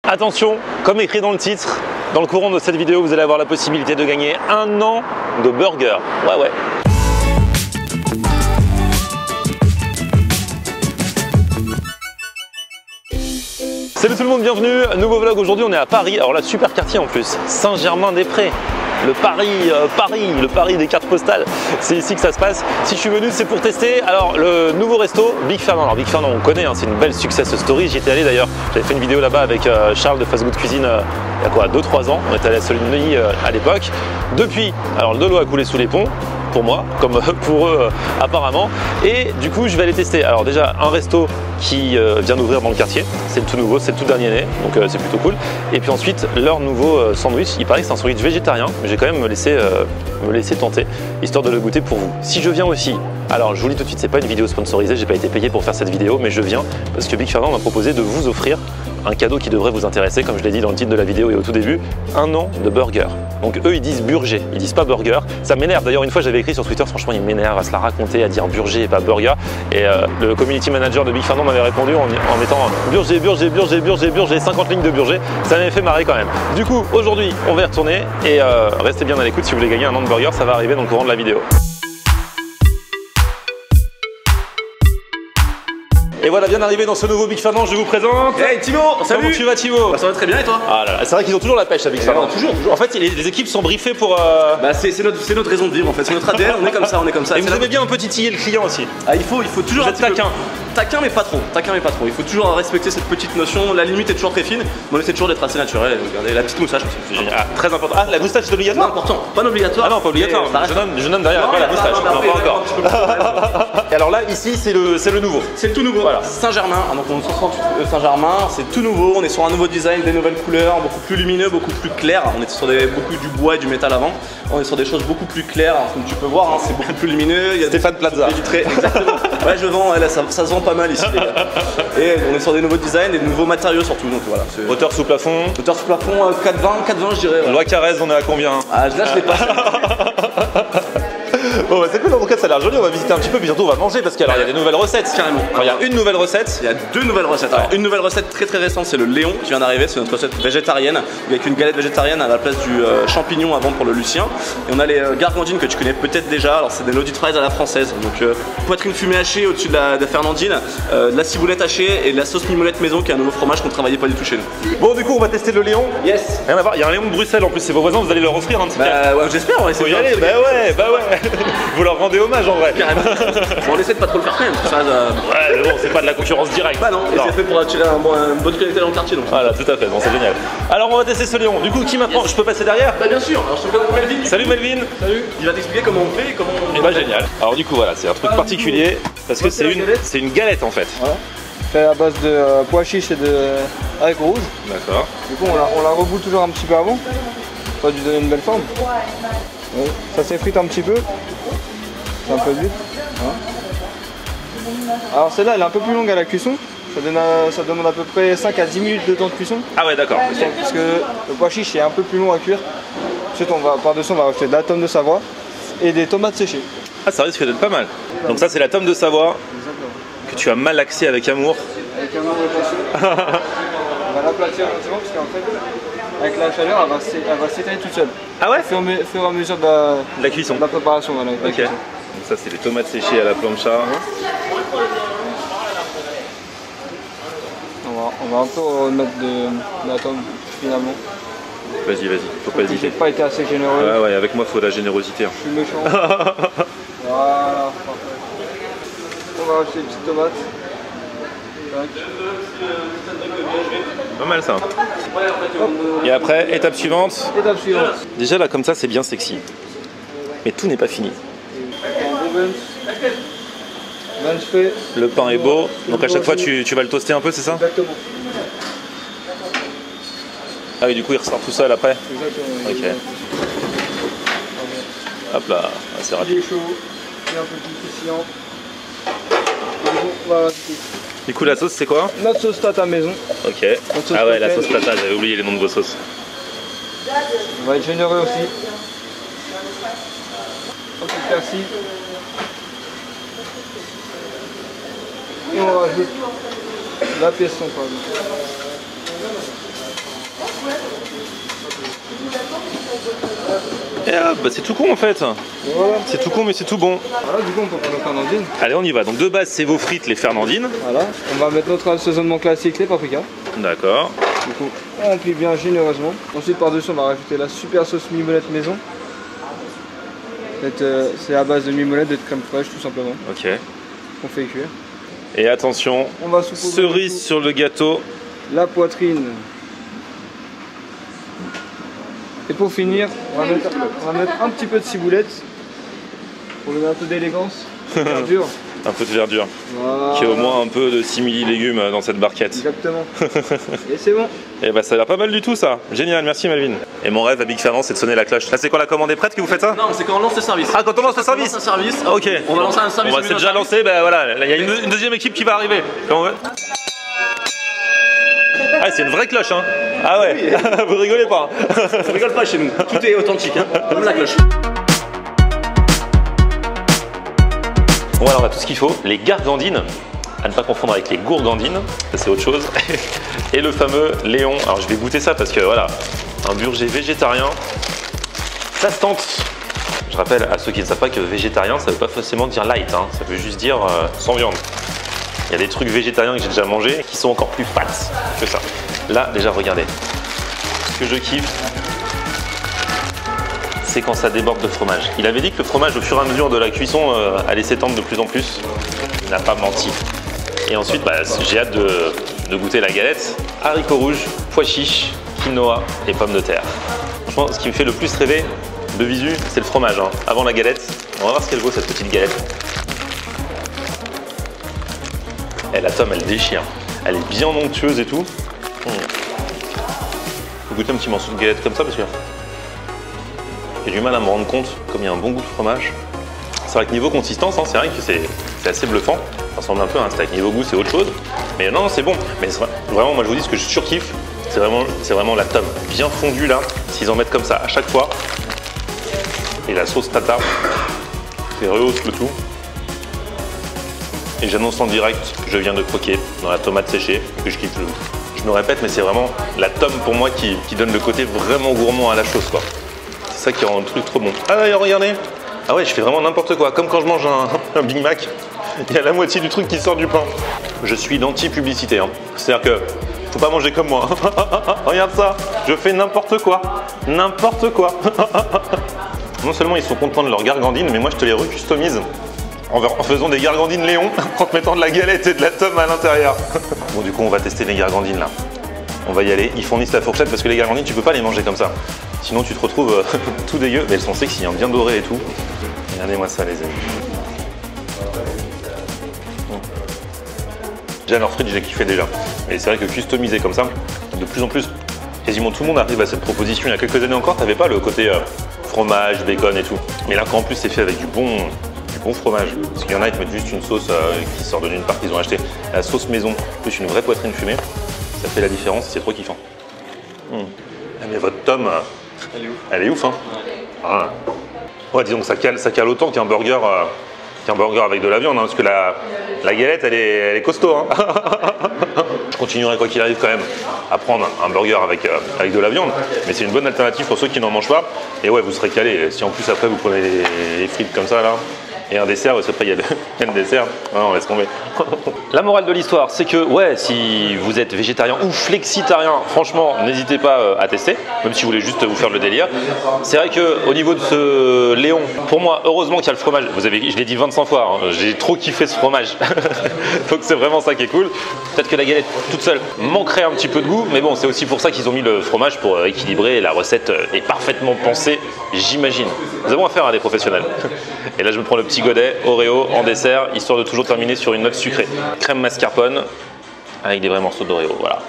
Attention, comme écrit dans le titre, dans le courant de cette vidéo, vous allez avoir la possibilité de gagner 1 an de burger. Ouais. Salut tout le monde, bienvenue, nouveau vlog. Aujourd'hui on est à Paris, alors là super quartier en plus, Saint-Germain-des-Prés. Le Paris des cartes postales, c'est ici que ça se passe. Si je suis venu, c'est pour tester alors le nouveau resto Big Fernand. Alors Big Fernand, on connaît, hein, c'est une belle success story. J'y étais allé d'ailleurs, j'avais fait une vidéo là-bas avec Charles de Fast Good Cuisine il y a quoi, 2-3 ans. On était allé à Soligny à l'époque. Depuis, alors le de l'eau a coulé sous les ponts. Pour moi, comme pour eux apparemment. Et du coup, je vais aller tester. Alors déjà, un resto qui vient d'ouvrir dans le quartier. C'est le tout nouveau, c'est le tout dernier né, donc c'est plutôt cool. Et puis ensuite, leur nouveau sandwich. Il paraît que c'est un sandwich végétarien, mais j'ai quand même me laisser tenter, histoire de le goûter pour vous. Si je viens aussi, alors je vous le dis tout de suite, c'est pas une vidéo sponsorisée, j'ai pas été payé pour faire cette vidéo, mais je viens parce que Big Fernand m'a proposé de vous offrir un cadeau qui devrait vous intéresser, comme je l'ai dit dans le titre de la vidéo et au tout début, 1 an de burger. Donc eux ils disent burger, ils disent pas burger. Ça m'énerve, d'ailleurs une fois j'avais écrit sur Twitter, franchement il m'énerve à se la raconter, à dire burger et pas burger. Et le community manager de Big Fernand m'avait répondu en mettant burger, 50 lignes de burger. Ça m'avait fait marrer quand même. Du coup aujourd'hui on va y retourner et restez bien à l'écoute si vous voulez gagner 1 an de burger, ça va arriver dans le courant de la vidéo. Et voilà, bien arrivé dans ce nouveau Big Fernand, je vous présente. Hey Thibaut, salut. Comment tu vas Thibaut? Bah, ça va très bien et toi? Ah là là, c'est vrai qu'ils ont toujours la pêche à Big Fernand. Toujours. En fait, les équipes sont briefées pour... Bah c'est notre raison de vivre en fait, c'est notre ADN, on est comme ça, Et vous aimez bien un peu titiller le client aussi. Ah, il faut toujours vous êtes taquin. Taquin mais pas trop, Il faut toujours respecter cette petite notion, la limite est toujours très fine, mais on essaie toujours d'être assez naturel. Regardez la petite moustache aussi. C'est génial. Ah, très important. Ah, la moustache c'est obligatoire? Non, important, pas obligatoire. Ah non, pas obligatoire. Je nomme derrière, pas la moustache. Non, pas encore. Et alors là, ici, c'est le nouveau. C'est le tout nouveau. Voilà. Saint-Germain, donc on se rend Saint-Germain, c'est tout nouveau, on est sur un nouveau design, des nouvelles couleurs, beaucoup plus lumineux, beaucoup plus clair. On est sur beaucoup du bois et du métal avant. On est sur des choses beaucoup plus claires, comme tu peux voir, hein, c'est beaucoup plus lumineux. Il y a Stéphane Plaza. Exactement. Ouais, je vends, là, ça se vend pas mal ici, les gars. Et on est sur des nouveaux designs et de nouveaux matériaux surtout. Donc voilà. Hauteur sous plafond. Hauteur sous plafond, 4,20 je dirais. Ouais. Loi Carrez, on est à combien? Ah, là je l'ai pas. Bon bah c'est cool, en tout cas ça a l'air joli, on va visiter un petit peu puis surtout on va manger parce qu'il y a des nouvelles recettes. Carrément. Enfin, il y a une nouvelle recette. Il y a 2 nouvelles recettes. Alors, une nouvelle recette très récente, c'est le Léon qui vient d'arriver, c'est notre recette végétarienne avec une galette végétarienne à la place du champignon à vendre pour le Lucien. Et on a les gargandines que tu connais peut-être déjà, alors c'est des loaded fries à la française. Donc poitrine fumée hachée au-dessus de la Fernandine, de la ciboulette hachée et de la sauce mimolette maison qui est un nouveau fromage qu'on travaillait pas du tout chez nous. Bon du coup on va tester le Léon. Yes. Rien à voir, il y a un Léon de Bruxelles en plus, c'est vos voisins, vous allez leur offrir un petit Bah ouais, j'espère, on va essayer. Faut y aller, bah ouais. Vous leur rendez hommage en vrai. Carrément. Bon, on essaie de pas trop le faire quand même. Ça, ouais, mais bon, c'est pas de la concurrence directe. Bah non, et c'est fait pour attirer une bonne clientèle dans le quartier donc. Voilà, tout à fait, bon, c'est génial. Alors on va tester ce Léon. Du coup, qui m'apprend? Je peux passer derrière? Bah bien sûr. Alors je te présente Melvin. Salut Melvin. Salut. Il va t'expliquer comment on fait et comment on... Et bah génial. Alors du coup voilà, c'est un truc particulier parce que c'est une galette en fait. Voilà. Fait à base de pois chiches et de haricots rouges. D'accord. Du coup on la reboule toujours un petit peu avant. Pour lui donner une belle forme. Oui. Ça s'effrite un petit peu. C'est un peu vite. Alors celle-là elle est un peu plus longue à la cuisson. Ça demande à peu près 5 à 10 minutes de temps de cuisson. Ah ouais d'accord. Parce que le pois chiche est un peu plus long à cuire. Ensuite par-dessus on va rajouter de la tome de Savoie et des tomates séchées. Ah ça risque d'être pas mal. Donc ça c'est la tome de Savoie que tu as malaxé avec amour. Avec amour et passion. On va l'aplatir gentiment parce qu'en fait avec la chaleur elle va s'étaler toute seule. Ah ouais? Au fur et à mesure de la cuisson. De la préparation voilà. Ok. Donc ça c'est les tomates séchées à la plancha. On va un peu remettre de la tome finalement. Vas-y, faut pas hésiter. J'ai pas été assez généreux. Ah ouais, avec moi faut la générosité. Hein. Je suis méchant. Voilà, parfait. On va rajouter des petites tomates. Pas mal ça. Et après, étape suivante. Étape suivante. Déjà là comme ça c'est bien sexy. Mais tout n'est pas fini. Fait. Le pain est beau, donc à chaque fois tu vas le toaster un peu, c'est ça? Exactement. Ah oui, du coup il ressort tout seul après? Exactement. Ok. Hop là, c'est rapide. Il est chaud, il est un peu plus pétillant. On va rajouter. Du coup la sauce c'est quoi? Notre sauce tata maison. Ok. Ah ouais, la sauce tata, j'avais oublié les noms de vos sauces. On va être généreux aussi. Un peu de persil. Et on rajoute la pièce centrale. hop, bah, c'est tout con en fait. Voilà. C'est tout con mais c'est tout bon. Voilà, du coup on peut prendre nos fernandines. Allez, on y va. Donc de base, c'est vos frites, les fernandines. Voilà, on va mettre notre assaisonnement classique, les paprikas. D'accord. Du coup, on remplit bien généreusement. Ensuite, par-dessus, on va rajouter la super sauce mimolette maison. C'est à base de mimolette, de crème fraîche, tout simplement. Ok. On fait cuire. Et attention, On va saupoudrer cerise sur le gâteau. la poitrine. Et pour finir, on va mettre un petit peu de ciboulette pour donner un peu d'élégance, de verdure. Un peu de verdure. Voilà. Qui est au moins un peu de simili-légumes dans cette barquette. Exactement. Et c'est bon. Et bah ça a l'air pas mal du tout ça. Génial, merci Melvin. Et mon rêve à Big Fernand, c'est de sonner la cloche. Là, c'est quand la commande est prête que vous faites ça? Non, c'est quand on lance le service. Ah, quand on lance le service? On lance un service. Ok. On va lancer un service. Bon, bah, c'est déjà lancé, bah voilà. Là, il y a une deuxième équipe qui va arriver. Comment on veut. Ah, c'est une vraie cloche, hein. Ah ouais, vous rigolez pas. On rigole pas chez nous. Tout est authentique, hein. Comme la cloche. Bon, alors on a tout ce qu'il faut. Les gargandines, à ne pas confondre avec les gourgandines, ça c'est autre chose. Et le fameux Léon. Alors je vais goûter ça parce que voilà, un burger végétarien, ça se tente. Je rappelle à ceux qui ne savent pas que végétarien, ça veut pas forcément dire light, hein. Ça veut juste dire sans viande. Il y a des trucs végétariens que j'ai déjà mangés qui sont encore plus fat que ça. Là, déjà, regardez. Ce que je kiffe, c'est quand ça déborde de fromage. Il avait dit que le fromage, au fur et à mesure de la cuisson, allait s'étendre de plus en plus. Il n'a pas menti. Et ensuite, bah, j'ai hâte de goûter la galette. Haricots rouges, pois chiches, quinoa et pommes de terre. Franchement, ce qui me fait le plus rêver de visu, c'est le fromage. Hein. Avant la galette, on va voir ce qu'elle vaut, cette petite galette. Et la tome, elle déchire. Elle est bien onctueuse et tout. Faut goûter un petit morceau de galette comme ça parce que j'ai du mal à me rendre compte comme il y a un bon goût de fromage. C'est vrai que niveau consistance, hein, c'est vrai que c'est assez bluffant. Ça ressemble un peu à un steak. Niveau goût, c'est autre chose. Mais non, c'est bon. Mais vraiment, moi je vous dis ce que je surkiffe, c'est vraiment la tome bien fondue là. S'ils en mettent comme ça à chaque fois. Et la sauce tata, c'est rehausse le tout. Et j'annonce en direct que je viens de croquer dans la tomate séchée que je kiffe. Je me répète, mais c'est vraiment la tome pour moi qui donne le côté vraiment gourmand à la chose, quoi. C'est ça qui rend le truc trop bon. Ah d'ailleurs, regardez. Ah ouais, je fais vraiment n'importe quoi. Comme quand je mange un Big Mac, il y a la moitié du truc qui sort du pain. Je suis d'anti-publicité. Hein. C'est-à-dire que faut pas manger comme moi. Regarde ça, je fais n'importe quoi. N'importe quoi. Non seulement ils sont contents de leur gargandine, mais moi je te les recustomise. En faisant des gargandines Léon, en te mettant de la galette et de la tome à l'intérieur. Bon, du coup, on va tester les gargandines là. On va y aller. Ils fournissent la fourchette parce que les gargandines, tu peux pas les manger comme ça. Sinon, tu te retrouves tout dégueu. Mais elles sont sexy, hein, bien dorées et tout. Regardez-moi ça, les amis. Déjà, leur frites, j'ai kiffé déjà. Mais c'est vrai que customisé comme ça, de plus en plus, quasiment tout le monde arrive à cette proposition. Il y a quelques années encore, t'avais pas le côté fromage, bacon et tout. Mais là, quand en plus, c'est fait avec du bon fromage, parce qu'il y en a, ils te mettent juste une sauce qui sort de nulle part qu'ils ont acheté. La sauce maison, plus une vraie poitrine fumée, ça fait la différence, c'est trop kiffant. Mais votre tome, elle est ouf, hein. Ah. Ouais, disons que ça cale autant qu'un burger, avec de la viande, hein, parce que la galette, elle est costaud. Hein. Je continuerai quoi qu'il arrive quand même à prendre un burger avec de la viande, mais c'est une bonne alternative pour ceux qui n'en mangent pas. Et ouais, vous serez calé. Si en plus après vous prenez les frites comme ça là. Et un dessert, parce qu'après il y a le dessert. Non, laisse tomber. La morale de l'histoire, c'est que ouais, si vous êtes végétarien ou flexitarien, franchement, n'hésitez pas à tester, même si vous voulez juste vous faire le délire. C'est vrai qu'au niveau de ce Léon, pour moi, heureusement qu'il y a le fromage. Je l'ai dit 25 fois, hein, j'ai trop kiffé ce fromage. Donc c'est vraiment ça qui est cool. Peut-être que la galette toute seule manquerait un petit peu de goût, mais bon, c'est aussi pour ça qu'ils ont mis le fromage pour équilibrer. La recette est parfaitement pensée, j'imagine. Nous avons affaire à des professionnels. Et là, je me prends le petit godet Oreo en dessert, histoire de toujours terminer sur une note sucrée. Crème mascarpone avec des vrais morceaux d'Oreo, voilà.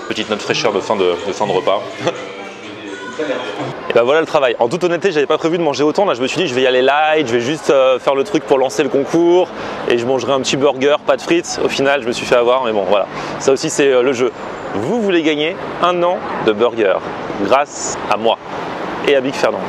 Petite note fraîcheur de fin de repas. Et ben voilà le travail. En toute honnêteté, j'avais pas prévu de manger autant. Là, je me suis dit, je vais y aller light, je vais juste faire le truc pour lancer le concours et je mangerai un petit burger, pas de frites. Au final, je me suis fait avoir, mais bon, voilà. Ça aussi, c'est le jeu. Vous voulez gagner 1 an de burger grâce à moi et à Big Fernand.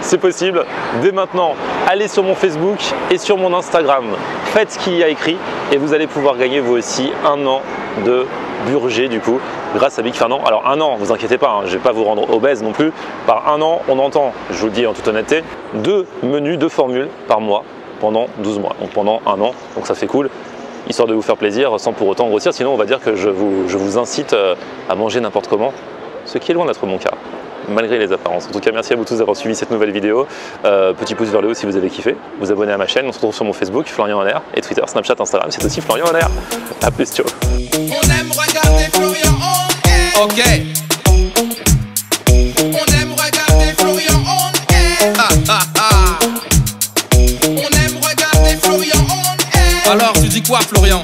C'est possible. Dès maintenant, allez sur mon Facebook et sur mon Instagram. Faites ce qu'il y a écrit et vous allez pouvoir gagner vous aussi 1 an de burger du coup. grâce à Big Fernand. Alors un an, vous inquiétez pas, hein, je ne vais pas vous rendre obèse non plus. Par un an, on entend, je vous le dis en toute honnêteté, 2 menus, 2 formules par mois pendant 12 mois, donc pendant un an, donc ça fait cool, histoire de vous faire plaisir sans pour autant grossir, sinon on va dire que je vous incite à manger n'importe comment, ce qui est loin d'être mon cas, malgré les apparences. En tout cas, merci à vous tous d'avoir suivi cette nouvelle vidéo, petit pouce vers le haut si vous avez kiffé, vous abonnez à ma chaîne, on se retrouve sur mon Facebook, Florian en Air, et Twitter, Snapchat, Instagram, c'est aussi Florian en Air. A plus, ciao. On aime regarder Florian en air. Ok. On aime regarder Florian en air. On aime regarder Florian en air. Alors tu dis quoi Florian?